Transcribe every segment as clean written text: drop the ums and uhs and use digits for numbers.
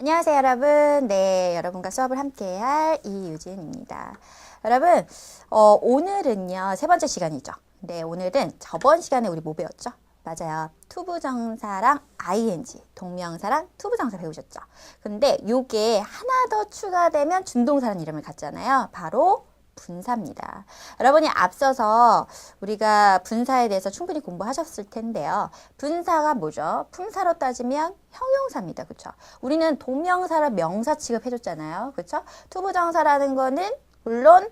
안녕하세요, 여러분. 네, 여러분과 수업을 함께할 이유진입니다. 여러분, 오늘은요, 세 번째 시간이죠. 네, 오늘은 저번 시간에 우리 뭐 배웠죠? 맞아요. 투부정사랑 ing, 동명사랑 투부정사 배우셨죠? 근데 요게 하나 더 추가되면 준동사라는 이름을 갖잖아요. 바로 분사입니다. 여러분이 앞서서 우리가 분사에 대해서 충분히 공부하셨을 텐데요. 분사가 뭐죠? 품사로 따지면 형용사입니다. 그렇죠? 우리는 동명사를 명사 취급해줬잖아요. 그렇죠? 투부정사라는 거는 물론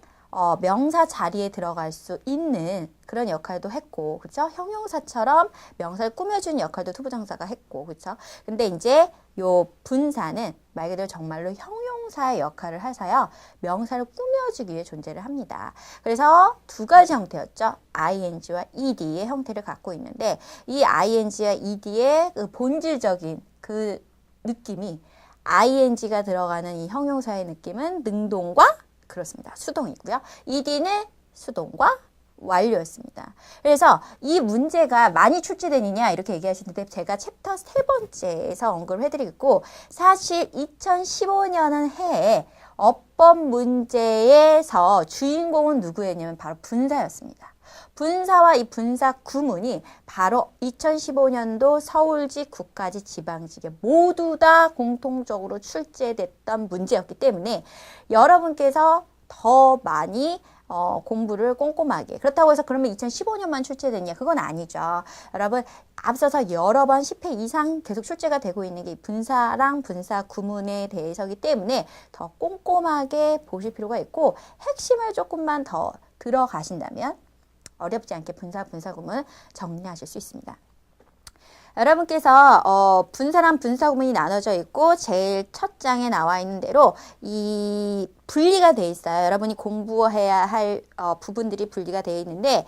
명사 자리에 들어갈 수 있는 그런 역할도 했고, 그쵸? 형용사처럼 명사를 꾸며주는 역할도 투부정사가 했고, 그쵸? 근데 이제 요 분사는 말 그대로 정말로 형용사의 역할을 해서요, 명사를 꾸며주기 위해 존재를 합니다. 그래서 두 가지 형태였죠. ing와 ed의 형태를 갖고 있는데, 이 ing와 ed의 그 본질적인 그 느낌이 ing가 들어가는 이 형용사의 느낌은 능동과 그렇습니다. 수동이고요. ed는 수동과 완료였습니다. 그래서 이 문제가 많이 출제되느냐 이렇게 얘기하시는데 제가 챕터 세 번째에서 언급을 해드리겠고 사실 2015년은 해에 어법 문제에서 주인공은 누구였냐면 바로 분사였습니다. 분사와 이 분사 구문이 바로 2015년도 서울지, 국가지, 지방지에 모두 다 공통적으로 출제됐던 문제였기 때문에 여러분께서 더 많이 공부를 꼼꼼하게. 그렇다고 해서 그러면 2015년만 출제됐냐? 그건 아니죠. 여러분, 앞서서 여러 번 10회 이상 계속 출제가 되고 있는 게 분사랑 분사 구문에 대해서기 때문에 더 꼼꼼하게 보실 필요가 있고 핵심을 조금만 더 들어가신다면 어렵지 않게 분사 구문 정리하실 수 있습니다. 여러분께서 분사랑 분사 구문이 나눠져 있고 제일 첫 장에 나와 있는 대로 이 분리가 돼 있어요. 여러분이 공부해야 할 부분들이 분리가 되어 있는데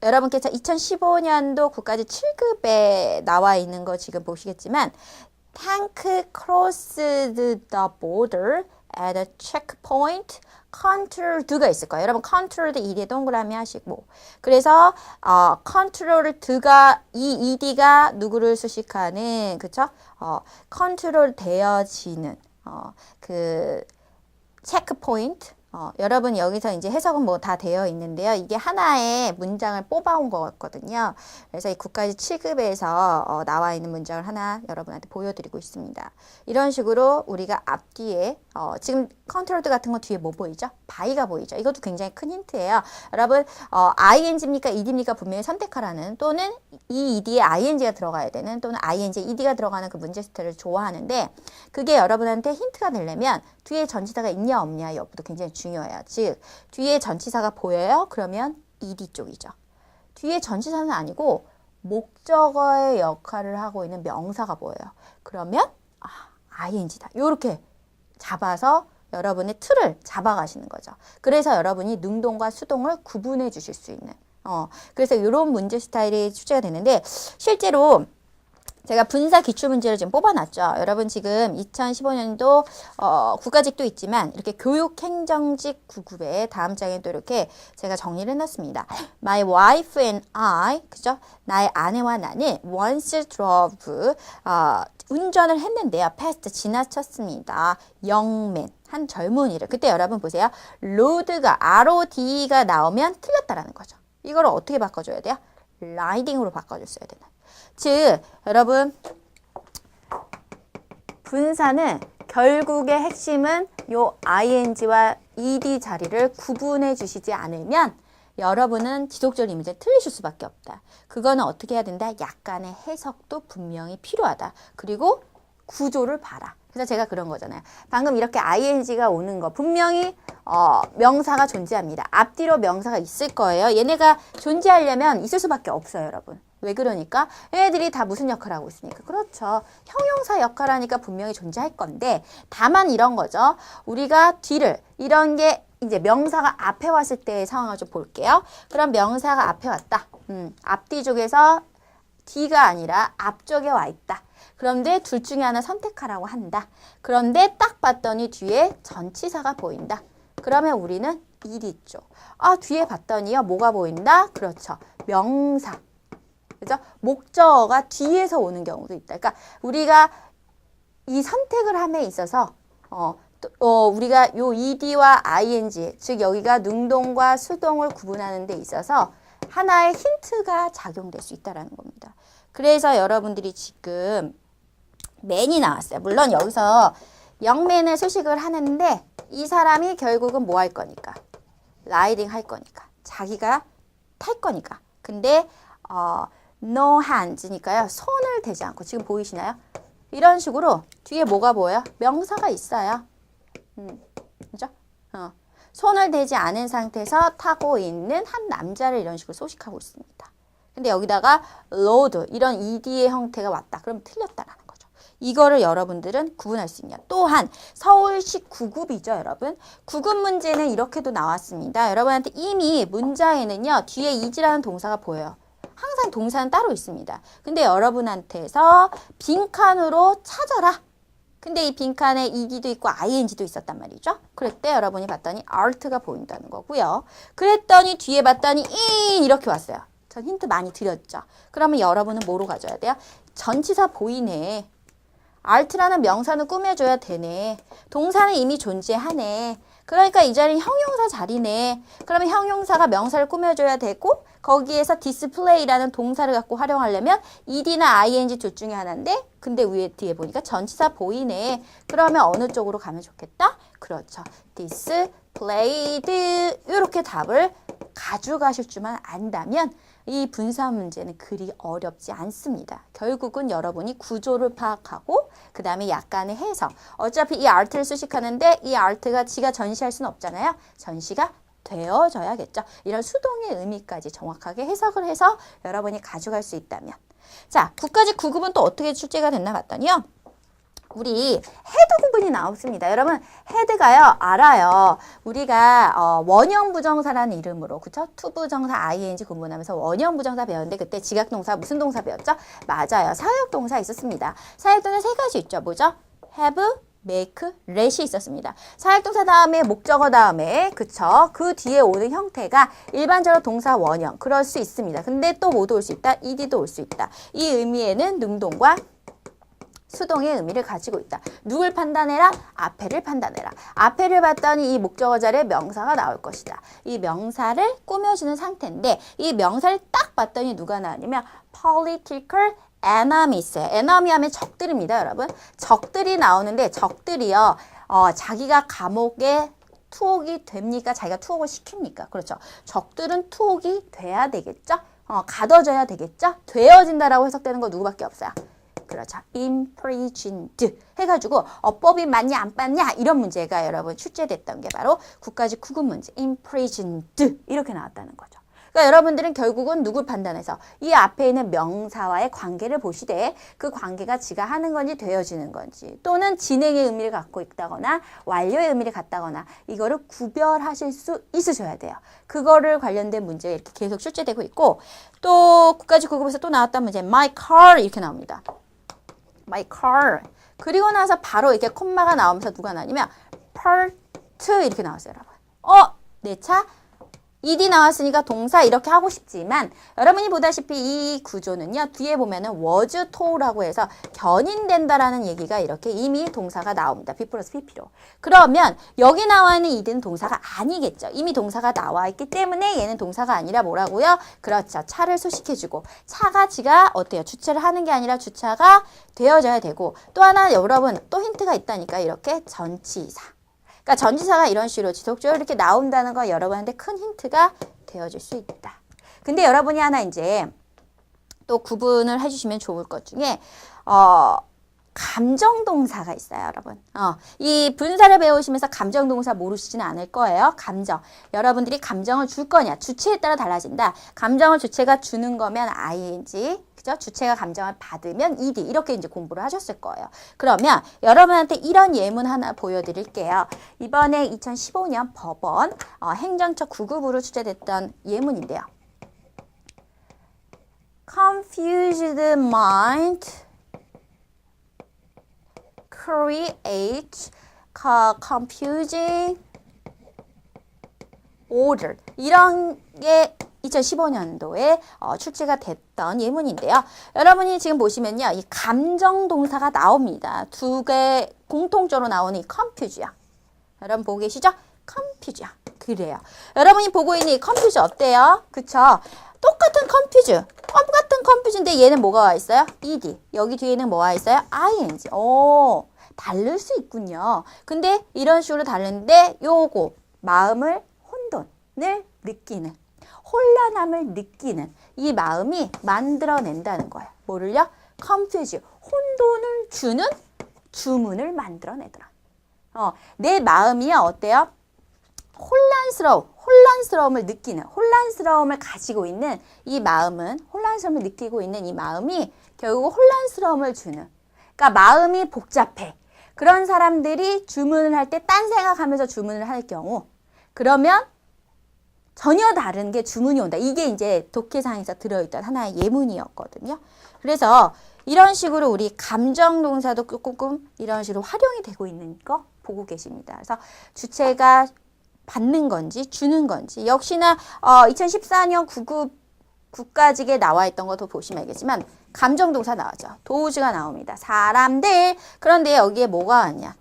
여러분께서 2015년도 국가지 7급에 나와 있는 거 지금 보시겠지만 Tank crossed the border at a checkpoint. controlled가 있을 거예요. 여러분 controlled ed에 동그라미 하시고 그래서 controlled가 이 ed가 누구를 수식하는 그쵸? 컨트롤 되어지는 그 체크포인트 여러분 여기서 이제 해석은 뭐 다 되어 있는데요. 이게 하나의 문장을 뽑아온 것 같거든요. 그래서 이 국가지 7급에서 나와 있는 문장을 하나 여러분한테 보여드리고 있습니다. 이런 식으로 우리가 앞뒤에 지금 컨트롤드 같은 거 뒤에 뭐 보이죠? 바이가 보이죠? 이것도 굉장히 큰 힌트예요. 여러분 ing입니까? ed입니까? 분명히 선택하라는 또는 이 ed에 ing가 들어가야 되는 또는 ing에 ed가 들어가는 그 문제 스타일을 좋아하는데 그게 여러분한테 힌트가 되려면 뒤에 전치사가 있냐 없냐 여부도 굉장히 중요해요. 즉 뒤에 전치사가 보여요? 그러면 ed 쪽이죠. 뒤에 전치사는 아니고 목적어의 역할을 하고 있는 명사가 보여요. 그러면 ing다. 이렇게 잡아서 여러분의 틀을 잡아가시는 거죠. 그래서 여러분이 능동과 수동을 구분해 주실 수 있는 그래서 이런 문제 스타일이 출제가 되는데 실제로 제가 분사 기출문제를 지금 뽑아놨죠. 여러분 지금 2015년도 국가직도 있지만 이렇게 교육행정직 9급에 다음 장에 또 이렇게 제가 정리를 해놨습니다. My wife and I, 그죠? 나의 아내와 나는 once drove, 운전을 했는데요. past, 지나쳤습니다. young man, 한 젊은이를. 그때 여러분 보세요. road가, ROD가 나오면 틀렸다라는 거죠. 이걸 어떻게 바꿔줘야 돼요? riding으로 바꿔줬어야 되나. 즉 여러분 분사는 결국의 핵심은 요 ing와 ed 자리를 구분해 주시지 않으면 여러분은 지속적으로 이 문제 틀리실 수밖에 없다. 그거는 어떻게 해야 된다? 약간의 해석도 분명히 필요하다. 그리고 구조를 봐라. 그래서 제가 그런 거잖아요. 방금 이렇게 ing가 오는 거 분명히 명사가 존재합니다. 앞뒤로 명사가 있을 거예요. 얘네가 존재하려면 있을 수밖에 없어요, 여러분. 왜 그러니까? 얘네들이 다 무슨 역할을 하고 있으니까. 그렇죠. 형용사 역할을 하니까 분명히 존재할 건데 다만 이런 거죠. 우리가 뒤를 이런 게 이제 명사가 앞에 왔을 때의 상황을 좀 볼게요. 그럼 명사가 앞에 왔다. 앞뒤 쪽에서 뒤가 아니라 앞쪽에 와 있다. 그런데 둘 중에 하나 선택하라고 한다. 그런데 딱 봤더니 뒤에 전치사가 보인다. 그러면 우리는 ed 쪽. 뒤에 봤더니요. 뭐가 보인다? 그렇죠. 명사. 그죠? 목적어가 뒤에서 오는 경우도 있다. 그러니까 우리가 이 선택을 함에 있어서 우리가 요 ed와 ing, 즉 여기가 능동과 수동을 구분하는 데 있어서 하나의 힌트가 작용될 수 있다는 겁니다. 그래서 여러분들이 지금 man이 나왔어요. 물론 여기서 영맨을 수식을 하는데 이 사람이 결국은 뭐 할 거니까? 라이딩 할 거니까. 자기가 탈 거니까. 근데 no hands니까요. 손을 대지 않고 지금 보이시나요? 이런 식으로 뒤에 뭐가 보여요? 명사가 있어요. 그죠? 손을 대지 않은 상태에서 타고 있는 한 남자를 이런 식으로 소식하고 있습니다. 근데 여기다가 load 이런 ed의 형태가 왔다. 그럼 틀렸다라는 거죠. 이거를 여러분들은 구분할 수 있냐. 또한 서울시 9급이죠, 여러분. 9급 문제는 이렇게도 나왔습니다. 여러분한테 이미 문장에는요. 뒤에 is라는 동사가 보여요. 항상 동사는 따로 있습니다. 근데 여러분한테서 빈칸으로 찾아라. 근데 이 빈칸에 ed도 있고 ing도 있었단 말이죠. 그랬대 여러분이 봤더니 art가 보인다는 거고요. 그랬더니 뒤에 봤더니 이렇게 왔어요. 전 힌트 많이 드렸죠. 그러면 여러분은 뭐로 가져야 돼요? 전치사 보이네. art라는 명사는 꾸며줘야 되네. 동사는 이미 존재하네. 그러니까 이 자리는 형용사 자리네. 그러면 형용사가 명사를 꾸며줘야 되고 거기에서 display라는 동사를 갖고 활용하려면 ed나 ing 둘 중에 하나인데 근데 위에 뒤에 보니까 전치사 보이네. 그러면 어느 쪽으로 가면 좋겠다? 그렇죠. displayed 이렇게 답을 가져가실 줄만 안다면 이 분사 문제는 그리 어렵지 않습니다. 결국은 여러분이 구조를 파악하고 그 다음에 약간의 해석. 어차피 이 art를 수식하는데 이 art가 지가 전시할 수는 없잖아요. 전시가 되어져야겠죠. 이런 수동의 의미까지 정확하게 해석을 해서 여러분이 가져갈 수 있다면. 자, 9까지 9급은 또 어떻게 출제가 됐나 봤더니요. 우리 헤드 구분이 나왔습니다. 여러분 헤드가요 알아요. 우리가 원형 부정사라는 이름으로 그쵸? 투부정사 ing 구분하면서 원형 부정사 배웠는데 그때 지각동사 무슨 동사 배웠죠? 맞아요. 사역동사 있었습니다. 사역동사 세 가지 있죠. 뭐죠? have, make, let이 있었습니다. 사역동사 다음에 목적어 다음에 그쵸? 그 뒤에 오는 형태가 일반적으로 동사 원형 그럴 수 있습니다. 근데 또 뭐도 올 수 있다? ed도 올 수 있다. 이 의미에는 능동과 수동의 의미를 가지고 있다. 누굴 판단해라? 앞에를 판단해라. 앞에를 봤더니 이 목적어 자리에 명사가 나올 것이다. 이 명사를 꾸며주는 상태인데 이 명사를 딱 봤더니 누가 나왔냐면 political enemies. enemy 하면 적들입니다, 여러분. 적들이 나오는데 적들이요. 자기가 감옥에 투옥이 됩니까? 자기가 투옥을 시킵니까? 그렇죠. 적들은 투옥이 돼야 되겠죠? 가둬져야 되겠죠? 되어진다라고 해석되는 거 누구밖에 없어요. 그렇죠. imprisoned 해가지고 법이 맞냐 안 맞냐 이런 문제가 여러분 출제됐던 게 바로 9까지 9급 문제 imprisoned 이렇게 나왔다는 거죠. 그러니까 여러분들은 결국은 누굴 판단해서 이 앞에 있는 명사와의 관계를 보시되 그 관계가 지가 하는 건지 되어지는 건지 또는 진행의 의미를 갖고 있다거나 완료의 의미를 갖다거나 이거를 구별하실 수 있으셔야 돼요. 그거를 관련된 문제 이렇게 계속 출제되고 있고 또 9까지 9급에서 또 나왔던 문제 my car 이렇게 나옵니다. my car. 그리고 나서 바로 이렇게 콤마가 나오면서 누가 나냐면 part 이렇게 나왔어요, 여러분. 내 차 ed 나왔으니까 동사 이렇게 하고 싶지만 여러분이 보다시피 이 구조는요. 뒤에 보면은 was to라고 해서 견인된다라는 얘기가 이렇게 이미 동사가 나옵니다. be 플러스 pp로. 그러면 여기 나와 있는 ed는 동사가 아니겠죠. 이미 동사가 나와 있기 때문에 얘는 동사가 아니라 뭐라고요? 그렇죠. 차를 수식해주고 차가 지가 어때요? 주체를 하는 게 아니라 주차가 되어져야 되고 또 하나 여러분 또 힌트가 있다니까 이렇게 전치사. 그러니까 전치사가 이런 식으로 지속적으로 이렇게 나온다는 거 여러분한테 큰 힌트가 되어줄 수 있다. 근데 여러분이 하나 이제 또 구분을 해주시면 좋을 것 중에 감정동사가 있어요, 여러분. 이 분사를 배우시면서 감정동사 모르시지는 않을 거예요. 감정. 여러분들이 감정을 줄 거냐. 주체에 따라 달라진다. 감정을 주체가 주는 거면 ing. 그죠? 주체가 감정을 받으면 ed. 이렇게 이제 공부를 하셨을 거예요. 그러면 여러분한테 이런 예문 하나 보여드릴게요. 이번에 2015년 법원 행정처 9급으로 출제됐던 예문인데요. Confused mind create confusing order. 이런 게 2015년도에 출제가 됐던 예문인데요. 여러분이 지금 보시면요. 이 감정 동사가 나옵니다. 두 개 공통적으로 나오는 이 confuse요. 여러분 보고 계시죠? confuse요. 그래요. 여러분이 보고 있는 이 confuse 어때요? 그쵸? 똑같은 confuse. 똑같은 confuse인데 얘는 뭐가 와 있어요? ed. 여기 뒤에는 뭐가 있어요? ing. 오, 다를 수 있군요. 근데 이런 식으로 다른데 요거 마음을 혼돈을 느끼는 혼란함을 느끼는 이 마음이 만들어낸다는 거예요. 뭐를요? confuse. 혼돈을 주는 주문을 만들어내더라. 내 마음이요. 어때요? 혼란스러움을 느끼는, 혼란스러움을 가지고 있는 이 마음은, 혼란스러움을 느끼고 있는 이 마음이 결국 혼란스러움을 주는, 그러니까 마음이 복잡해. 그런 사람들이 주문을 할 때 딴 생각하면서 주문을 할 경우, 그러면 전혀 다른 게 주문이 온다. 이게 이제 독해상에서 들어있던 하나의 예문이었거든요. 그래서 이런 식으로 우리 감정 동사도 조금 이런 식으로 활용이 되고 있는 거 보고 계십니다. 그래서 주체가 받는 건지 주는 건지 역시나 2014년 국가직에 나와 있던 것도 보시면 알겠지만 감정 동사 나왔죠. 도우즈가 나옵니다. 사람들. 그런데 여기에 뭐가 왔냐?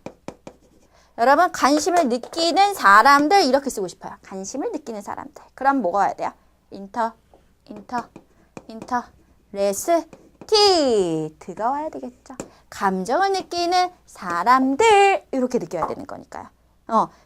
여러분 관심을 느끼는 사람들 이렇게 쓰고 싶어요. 관심을 느끼는 사람들. 그럼 뭐가 와야 돼요? 인터레스티드가 와야 되겠죠. 감정을 느끼는 사람들 이렇게 느껴야 되는 거니까요.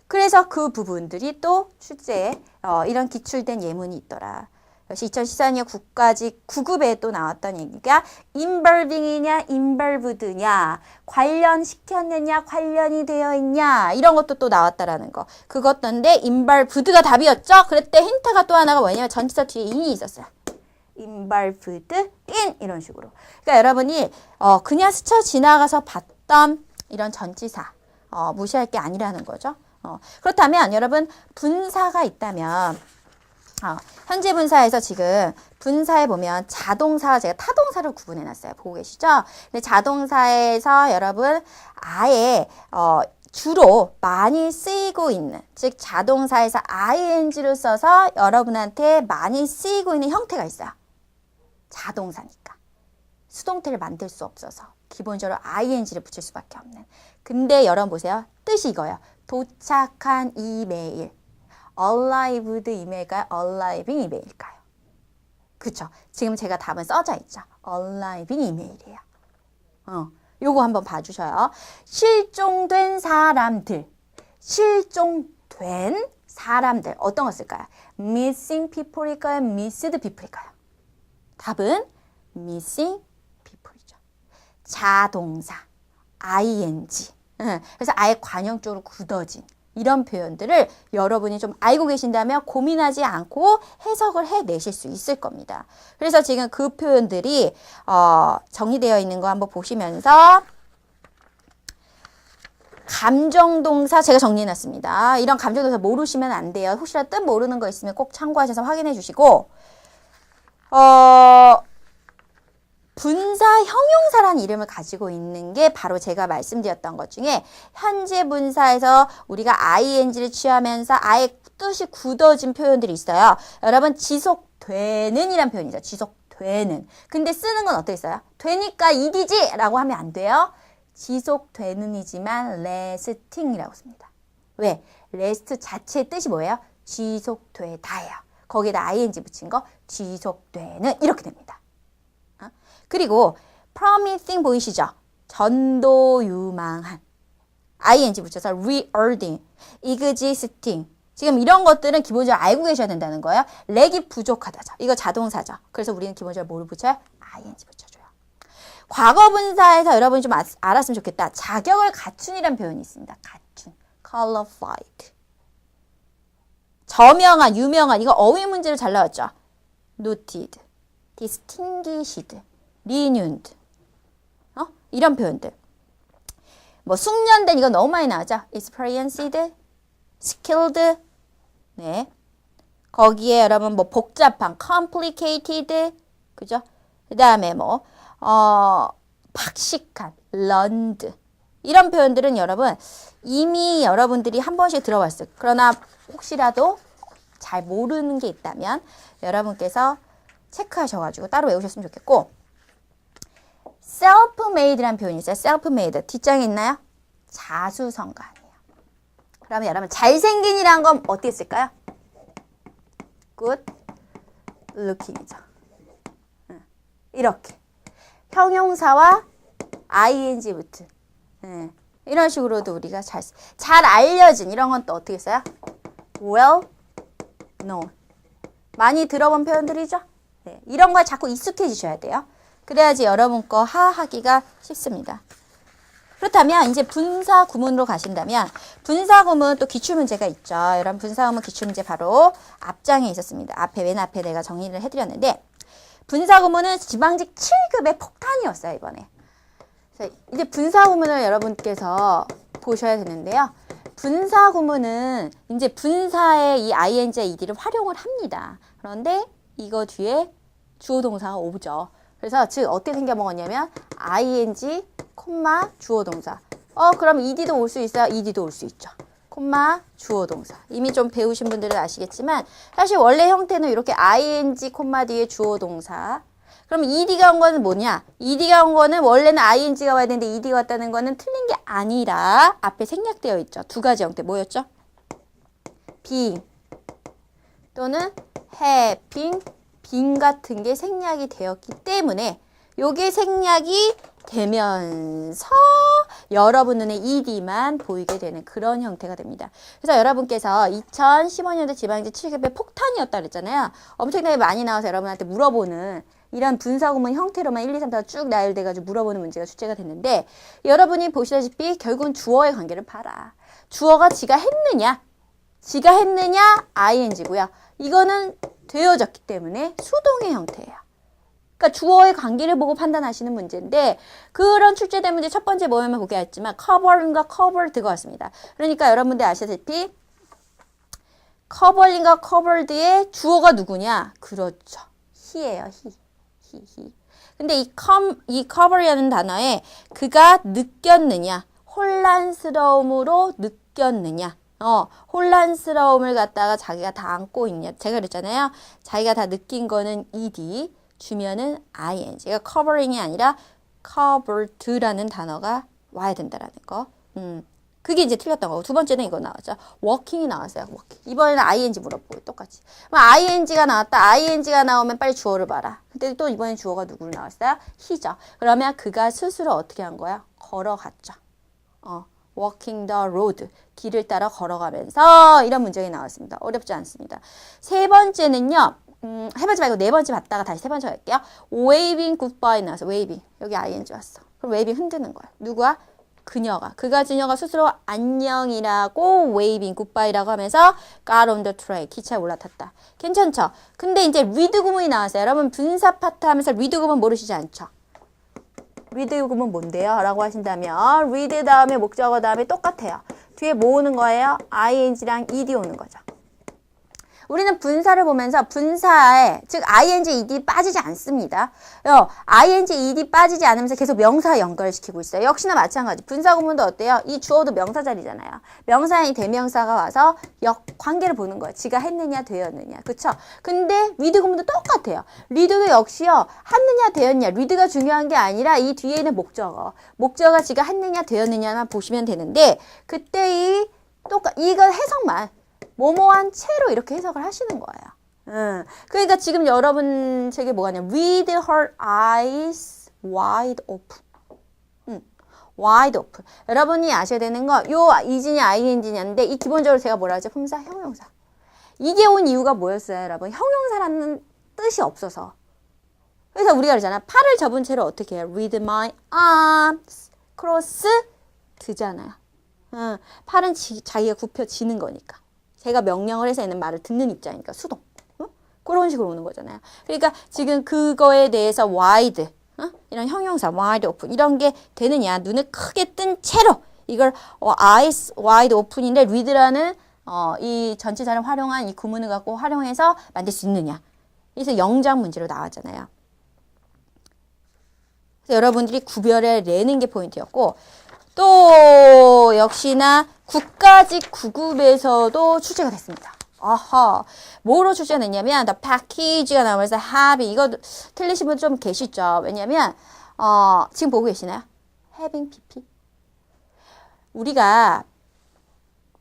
그래서 그 부분들이 또 출제에 이런 기출된 예문이 있더라. 역시 2014년 국가직 9급에 또 나왔던 얘기가 involving이냐 involved냐 관련시켰느냐 관련이 되어 있냐 이런 것도 또 나왔다라는 거. 그것던데 involved가 답이었죠. 그랬대 힌트가 또 하나가 뭐냐면 전치사 뒤에 in이 있었어요. involved in 이런 식으로. 그러니까 여러분이 그냥 스쳐 지나가서 봤던 이런 전치사 무시할 게 아니라는 거죠. 그렇다면 여러분 분사가 있다면 현재 분사에서 지금 분사에 보면 자동사와 제가 타동사를 구분해 놨어요. 보고 계시죠? 근데 자동사에서 여러분 아예 주로 많이 쓰이고 있는 즉 자동사에서 ing를 써서 여러분한테 많이 쓰이고 있는 형태가 있어요. 자동사니까. 수동태를 만들 수 없어서 기본적으로 ing를 붙일 수밖에 없는. 근데 여러분 보세요. 뜻이 이거예요. 도착한 이메일. arrived 이메일일까요? arriving 이메일일까요? 그쵸? 지금 제가 답은 써져 있죠. arriving 이메일이에요. 요거 한번 봐주셔요. 실종된 사람들. 실종된 사람들. 어떤 거 쓸까요? missing people일까요? missed people일까요? 답은 missing people이죠. 자동사. ing. 그래서 아예 관형적으로 굳어진 이런 표현들을 여러분이 좀 알고 계신다면 고민하지 않고 해석을 해내실 수 있을 겁니다. 그래서 지금 그 표현들이 정리되어 있는 거 한번 보시면서 감정동사 제가 정리해놨습니다. 이런 감정동사 모르시면 안 돼요. 혹시라도 뜻 모르는 거 있으면 꼭 참고하셔서 확인해 주시고 분사 형용사라는 이름을 가지고 있는 게 바로 제가 말씀드렸던 것 중에 현재 분사에서 우리가 ing를 취하면서 아예 뜻이 굳어진 표현들이 있어요. 여러분 지속되는 이란 표현이죠. 지속되는. 근데 쓰는 건 어떻게 써요? 되니까 이디지 라고 하면 안 돼요. 지속되는이지만 lasting이라고 씁니다. 왜? last 자체의 뜻이 뭐예요? 지속되다예요. 거기에다 ing 붙인 거 지속되는 이렇게 됩니다. 그리고 promising 보이시죠? 전도유망한 ing 붙여서 re-earning, existing 지금 이런 것들은 기본적으로 알고 계셔야 된다는 거예요. 렉이 부족하다죠. 이거 자동사죠. 그래서 우리는 기본적으로 뭘 붙여요? ing 붙여줘요. 과거분사에서 여러분이 좀 알았으면 좋겠다. 자격을 갖춘이라는 표현이 있습니다. 갖춘, qualified 저명한, 유명한 이거 어휘 문제로 잘 나왔죠. noted, distinguished renewed 이런 표현들 뭐 숙련된 이거 너무 많이 나오죠. experienced, skilled 네 거기에 여러분 뭐 복잡한 complicated 그죠? 그 다음에 뭐 박식한 learned 이런 표현들은 여러분 이미 여러분들이 한 번씩 들어봤어요. 그러나 혹시라도 잘 모르는 게 있다면 여러분께서 체크하셔가지고 따로 외우셨으면 좋겠고 self-made라는 표현이 있어요. self-made. 뒷장에 있나요? 자수성가아니에요. 그러면 여러분 잘생긴이란 건 어떻게 쓸까요? good looking이죠. 이렇게 형용사와 ing 붙은 이런 식으로도 우리가 잘 알려진 이런 건 또 어떻게 써요? well known. 많이 들어본 표현들이죠? 네, 이런 거에 자꾸 익숙해지셔야 돼요. 그래야지 여러분 거 하하기가 쉽습니다. 그렇다면 이제 분사 구문으로 가신다면 분사 구문 또 기출문제가 있죠. 여러분 분사 구문 기출문제 바로 앞장에 있었습니다. 앞에 맨 앞에 내가 정리를 해드렸는데 분사 구문은 지방직 7급의 폭탄이었어요. 이번에. 그래서 이제 분사 구문을 여러분께서 보셔야 되는데요. 분사 구문은 이제 분사의 이 ing와 ed를 활용을 합니다. 그런데 이거 뒤에 주어 동사가 오죠. 그래서 즉 어떻게 생겨 먹었냐면 ing, 주어 동사. 그럼 ed도 올 수 있어요? ed도 올 수 있죠. 주어 동사. 이미 좀 배우신 분들은 아시겠지만 사실 원래 형태는 이렇게 ing, 뒤에 주어 동사. 그럼 ed가 온 거는 뭐냐? ed가 온 거는 원래는 ing가 와야 되는데 ed가 왔다는 거는 틀린 게 아니라 앞에 생략되어 있죠. 두 가지 형태 뭐였죠? being 또는 having, being 같은 게 생략이 되었기 때문에 요게 생략이 되면서 여러분 눈에 ed만 보이게 되는 그런 형태가 됩니다. 그래서 여러분께서 2015년도 지방직 7급의 폭탄이었다 그랬잖아요. 엄청나게 많이 나와서 여러분한테 물어보는 이런 분사구문 형태로만 1, 2, 3, 4 쭉 나열돼가지고 물어보는 문제가 출제가 됐는데 여러분이 보시다시피 결국은 주어의 관계를 봐라. 주어가 지가 했느냐 ing고요. 이거는 되어졌기 때문에 수동의 형태예요. 그러니까 주어의 관계를 보고 판단하시는 문제인데 그런 출제된 문제 첫 번째 뭐냐면 보겠지만 covering과 covered가 왔습니다. 그러니까 여러분들 아시다시피 covering과 covered의 주어가 누구냐? 그렇죠. he예요. he. 근데 이 cover이라는 단어에 그가 느꼈느냐? 혼란스러움으로 느꼈느냐? 혼란스러움을 갖다가 자기가 다 안고 있냐? 제가 그랬잖아요. 자기가 다 느낀 거는 ed, 주면은 ing. 그러니까 covering이 아니라 covered라는 단어가 와야 된다라는 거. 그게 이제 틀렸던 거고. 두 번째는 이거 나왔죠. working이 나왔어요. working. 이번에는 ing 물어보고 똑같이. 그럼 ing가 나왔다. ing가 나오면 빨리 주어를 봐라. 근데 또 이번엔 주어가 누구로 나왔어요? he죠. 그러면 그가 스스로 어떻게 한 거야? 걸어갔죠. walking the road. 길을 따라 걸어가면서 이런 문제가 나왔습니다. 어렵지 않습니다. 세 번째는요. 해보지 말고 네 번째 봤다가 다시 세 번째 갈게요. waving goodbye 나왔어. waving. 여기 ing 왔어. 그럼 waving 흔드는 거야. 누구야? 그가 스스로 안녕이라고 waving goodbye라고 하면서 got on the train. 기차에 올라탔다. 괜찮죠? 근데 이제 read 구문이 나왔어요. 여러분 분사 파트 하면서 read 구문 모르시지 않죠? read 구문 뭔데요? 라고 하신다면 read 다음에 목적어 다음에 똑같아요. 뒤에 뭐 오는 거예요? ing랑 ed 오는 거죠. 우리는 분사를 보면서 분사에 즉 ing, ed 빠지지 않습니다. ing, ed 빠지지 않으면서 계속 명사 연결시키고 있어요. 역시나 마찬가지. 분사 구문도 어때요? 이 주어도 명사 자리잖아요. 명사인 대명사가 와서 관계를 보는 거예요. 지가 했느냐 되었느냐. 그쵸? 근데 read 구문도 똑같아요. read도 역시요. 했느냐 되었냐. read가 중요한 게 아니라 이 뒤에 있는 목적어가 지가 했느냐 되었느냐만 보시면 되는데 그때 이걸 해석만 뭐뭐한 채로 이렇게 해석을 하시는 거예요. 그러니까 지금 여러분 책에 뭐가 있냐. With her eyes wide open. wide open. 여러분이 아셔야 되는 거, is냐, ing냐인데, 이 기본적으로 제가 뭐라 하죠? 품사, 형용사. 이게 온 이유가 뭐였어요, 여러분? 형용사라는 뜻이 없어서. 그래서 우리가 그러잖아. 팔을 접은 채로 어떻게 해요? With my arms cross 드잖아요. 팔은 자기가 굽혀지는 거니까. 제가 명령을 해서 있는 말을 듣는 입장이니까 수동. 그런 식으로 오는 거잖아요. 그러니까 지금 그거에 대해서 wide, 이런 형용사, wide open 이런 게 되느냐. 눈을 크게 뜬 채로 이걸 eyes wide open인데 read라는 이 전치사를 활용한 이 구문을 갖고 활용해서 만들 수 있느냐. 그래서 영장 문제로 나왔잖아요. 그래서 여러분들이 구별해 내는 게 포인트였고 또 역시나 국가직 9급에서도 출제가 됐습니다. 아하. 뭐로 출제됐냐면 the package가 나오면서 having 이거 틀리신 분 좀 계시죠? 왜냐면 지금 보고 계시나요? having pp. 우리가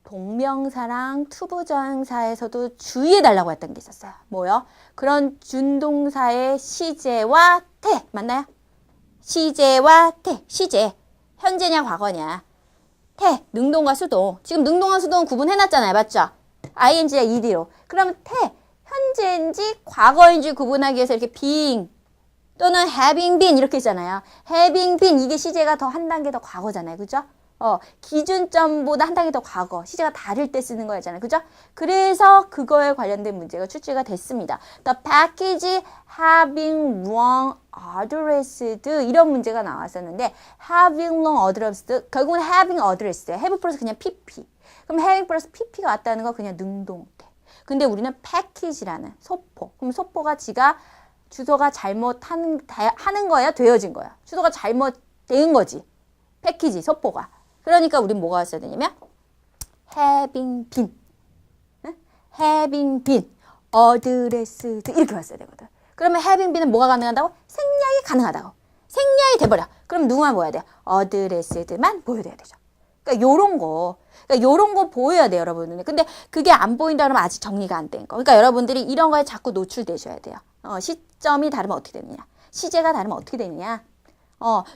동명사랑 투부정사에서도 주의해달라고 했던 게 있었어요. 뭐요? 그런 준동사의 시제와 태 맞나요? 시제와 태. 시제. 현재냐 과거냐. 태. 능동과 수동. 지금 능동과 수동은 구분해놨잖아요. 맞죠? ing가 ed로. 그럼 태. 현재인지 과거인지 구분하기 위해서 이렇게 being 또는 having been 이렇게 있잖아요. having been 이게 시제가 더 한 단계 더 과거잖아요. 그죠? 기준점보다 한 단계 더 과거, 시제가 다를 때 쓰는 거였잖아요. 그죠? 그래서 그거에 관련된 문제가 출제가 됐습니다. The package having long addressed 이런 문제가 나왔었는데 having long addressed 결국은 having addressed have 플러스 그냥 pp. 그럼 having 플러스 pp가 왔다는 거 그냥 능동태. 근데 우리는 package라는 소포. 그럼 소포가 지가 주소가 잘못하는 거야? 되어진 거야? 주소가 잘못된 거지. 패키지, 소포가. 그러니까 우린 뭐가 왔어야 되냐면 having been, having been, addressed 이렇게 왔어야 되거든. 그러면 having been은 뭐가 가능하다고? 생략이 가능하다고. 생략이 돼버려. 그럼 누구만 보여야 돼? addressed만 보여야 되죠. 그러니까 요런 거 보여야 돼요, 여러분은. 근데 그게 안 보인다 그러면 아직 정리가 안 된 거. 그러니까 여러분들이 이런 거에 자꾸 노출되셔야 돼요. 시점이 다르면 어떻게 되느냐? 시제가 다르면 어떻게 되느냐?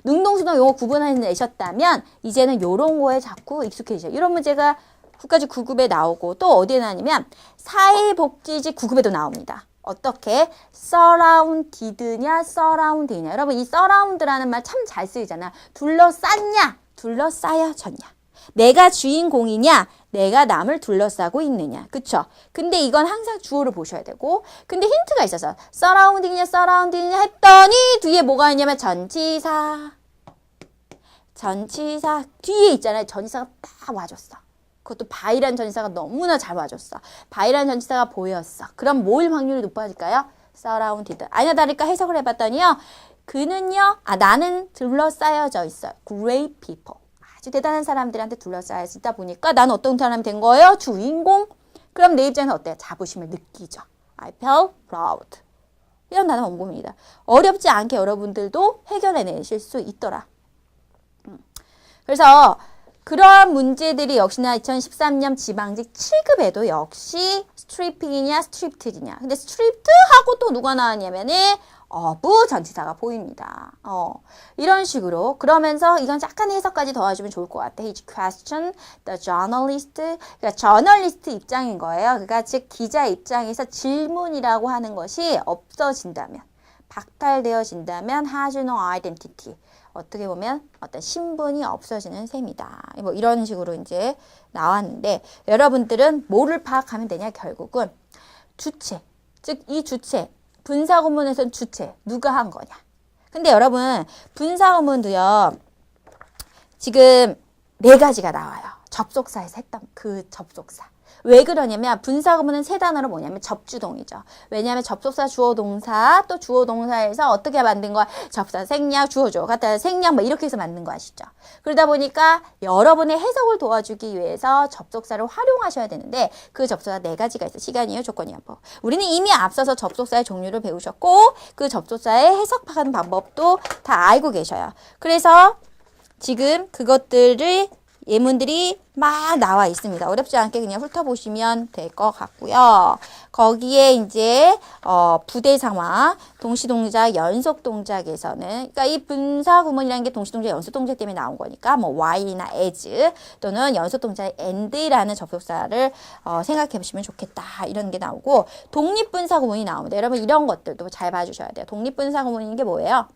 능동수동 요거 구분해내셨다면 이제는 요런 거에 자꾸 익숙해지죠. 이런 문제가 국가직 9급에 나오고 또 어디에 나오냐면 사회복지직 9급에도 나옵니다. 어떻게? surrounded냐, surrounded냐. 여러분 이 surround라는 말 참 잘 쓰이잖아. 둘러쌌냐, 둘러싸여졌냐. 내가 주인공이냐, 내가 남을 둘러싸고 있느냐. 그쵸? 근데 이건 항상 주어를 보셔야 되고 근데 힌트가 있어서 surrounding이냐 surrounding이냐 했더니 뒤에 뭐가 있냐면 전치사 뒤에 있잖아요. 전치사가 딱 와줬어. 그것도 by란 전치사가 너무나 잘 와줬어. by란 전치사가 보였어. 그럼 뭘 확률이 높아질까요? surrounded. 아니나 다를까 해석을 해봤더니요. 그는요. 나는 둘러싸여져 있어요. Great people. 아주 대단한 사람들한테 둘러싸여 있다 보니까 나는 어떤 사람이 된 거예요? 주인공. 그럼 내 입장에서 어때요? 자부심을 느끼죠. I felt proud. 이런 단어 원고입니다. 어렵지 않게 여러분들도 해결해내실 수 있더라. 그래서 그러한 문제들이 역시나 2013년 지방직 7급에도 역시 스트리핑이냐 스트립트이냐. 근데 스트립트하고 또 누가 나왔냐면은 어부 전치사가 보입니다. 이런 식으로 그러면서 이건 약간의 해석까지 더해주면 좋을 것 같아. His question, the journalist. 그러니까 저널리스트 입장인 거예요. 그러니까 즉 기자 입장에서 질문이라고 하는 것이 없어진다면, 박탈되어진다면 has no identity. 어떻게 보면 어떤 신분이 없어지는 셈이다. 뭐 이런 식으로 이제 나왔는데 여러분들은 뭐를 파악하면 되냐? 결국은 주체, 즉 이 주체. 분사구문에서는 주체, 누가 한 거냐. 근데 여러분, 분사구문도요, 지금 4가지가 나와요. 접속사에서 했던 그 접속사. 왜 그러냐면 분사구문은 3단어로 뭐냐면 접주동이죠. 왜냐하면 접속사, 주어, 동사, 또 주어, 동사에서 어떻게 만든 거야? 접사, 생략, 주어, 주어, 갖다 생략 뭐 이렇게 해서 만든 거 아시죠? 그러다 보니까 여러분의 해석을 도와주기 위해서 접속사를 활용하셔야 되는데 그 접속사 4가지가 있어. 시간이요, 조건이요. 뭐. 우리는 이미 앞서서 접속사의 종류를 배우셨고 그 접속사의 해석하는 방법도 다 알고 계셔요. 그래서 지금 그것들을 예문들이 막 나와 있습니다. 어렵지 않게 그냥 훑어보시면 될 것 같고요. 거기에 이제 부대 상황, 동시동작, 연속동작에서는 그러니까 이 분사구문이라는 게 동시동작, 연속동작 때문에 나온 거니까 뭐 while이나 as 또는 연속동작의 and라는 접속사를 생각해 보시면 좋겠다. 이런 게 나오고 독립분사구문이 나옵니다. 여러분 이런 것들도 잘 봐주셔야 돼요. 독립분사구문인 게 뭐예요?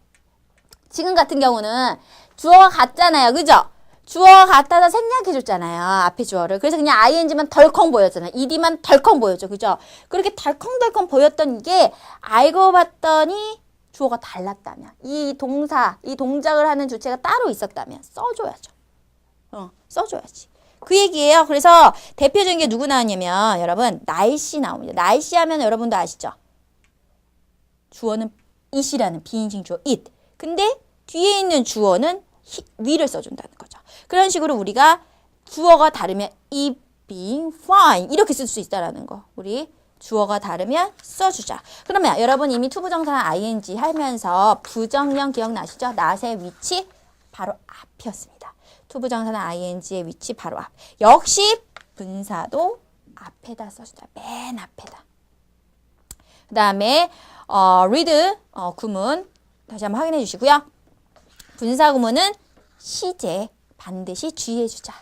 지금 같은 경우는 주어가 같잖아요. 그죠? 주어가 같아서 생략해줬잖아요. 앞에 주어를. 그래서 그냥 ing만 덜컹 보였잖아요. ed만 덜컹 보였죠. 그죠? 그렇게 덜컹덜컹 보였던 이게 알고 봤더니 주어가 달랐다면 이 동사, 이 동작을 하는 주체가 따로 있었다면 써줘야죠. 써줘야지. 그 얘기예요. 그래서 대표적인 게 누구 나왔냐면 여러분 날씨 나옵니다. 날씨 하면 여러분도 아시죠? 주어는 it이라는 비인칭 주어 it. 근데 뒤에 있는 주어는 위를 써준다는 거죠. 그런 식으로 우리가 주어가 다르면 being fine 이렇게 쓸 수 있다라는 거. 우리 주어가 다르면 써주자. 그러면 여러분 이미 투부정사나 ing 하면서 부정형 기억나시죠? not의 위치 바로 앞이었습니다. 투부정사나 ing의 위치 바로 앞. 역시 분사도 앞에다 써주자. 맨 앞에다. 그 다음에 read 구문 다시 한번 확인해 주시고요. 분사 구문은 시제 반드시 주의해주자.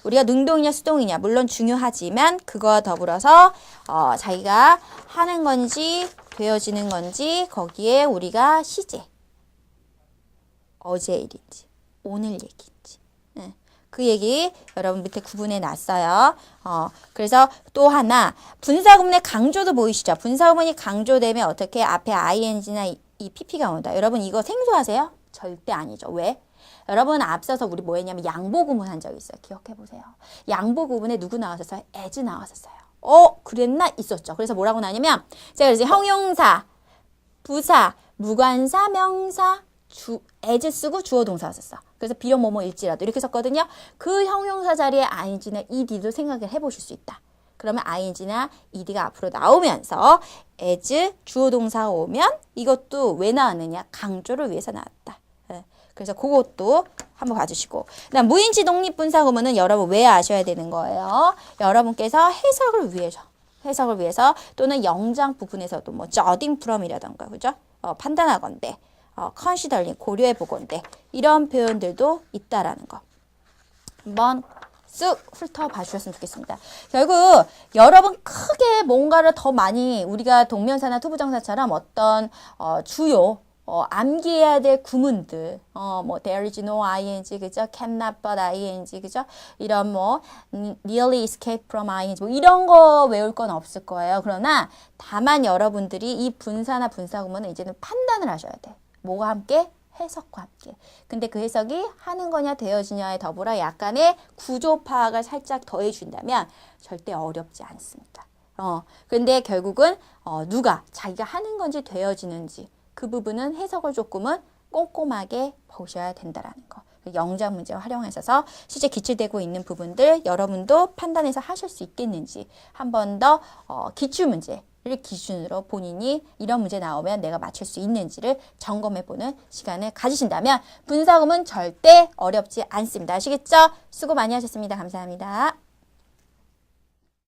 우리가 능동이냐 수동이냐 물론 중요하지만 그거와 더불어서 자기가 하는 건지 되어지는 건지 거기에 우리가 시제 어제 일인지 오늘 얘기인지 그 얘기 여러분 밑에 구분해 놨어요. 그래서 또 하나 분사구문의 강조도 보이시죠? 분사구문이 강조되면 어떻게 앞에 ing나 이 pp가 온다. 여러분 이거 생소하세요? 절대 아니죠. 왜? 여러분 앞서서 우리 뭐 했냐면 양보구문 한 적 있어요. 기억해 보세요. 양보구문에 누구 나왔었어요? as 나왔었어요. 그랬나? 있었죠. 그래서 뭐라고 나냐면 제가 이제 형용사, 부사, 무관사, 명사, as 쓰고 주어 동사 썼어. 그래서 비록 뭐뭐일지라도 이렇게 썼거든요. 그 형용사 자리에 ing나 ed도 생각을 해보실 수 있다. 그러면 ing나 ed가 앞으로 나오면서 as 주어 동사 오면 이것도 왜 나왔느냐? 강조를 위해서 나왔다. 그래서 그것도 한번 봐주시고 그다음 무인치 독립분사 구문은 여러분 왜 아셔야 되는 거예요? 여러분께서 해석을 위해서 또는 영장 부분에서도 뭐 judging from이라던가 그죠? 판단하건대 considering 고려해 보건대 이런 표현들도 있다라는 거 한번 쓱 훑어봐 주셨으면 좋겠습니다. 결국 여러분 크게 뭔가를 더 많이 우리가 동명사나 투부정사처럼 어떤 주요 암기해야 될 구문들, 뭐 there is no ing, 그죠? cannot but ing, 그죠? 이런 뭐 nearly escape from ing, 뭐 이런 거 외울 건 없을 거예요. 그러나 다만 여러분들이 이 분사나 분사 구문은 이제는 판단을 하셔야 돼. 뭐와 함께? 해석과 함께. 근데 그 해석이 하는 거냐 되어지냐에 더불어 약간의 구조 파악을 살짝 더해준다면 절대 어렵지 않습니다. 근데 결국은 누가 자기가 하는 건지 되어지는지 그 부분은 해석을 조금은 꼼꼼하게 보셔야 된다라는 거. 영장 문제 활용하셔서 실제 기출되고 있는 부분들 여러분도 판단해서 하실 수 있겠는지 한 번 더 기출 문제를 기준으로 본인이 이런 문제 나오면 내가 맞출 수 있는지를 점검해보는 시간을 가지신다면 분사구문 절대 어렵지 않습니다. 아시겠죠? 수고 많이 하셨습니다. 감사합니다.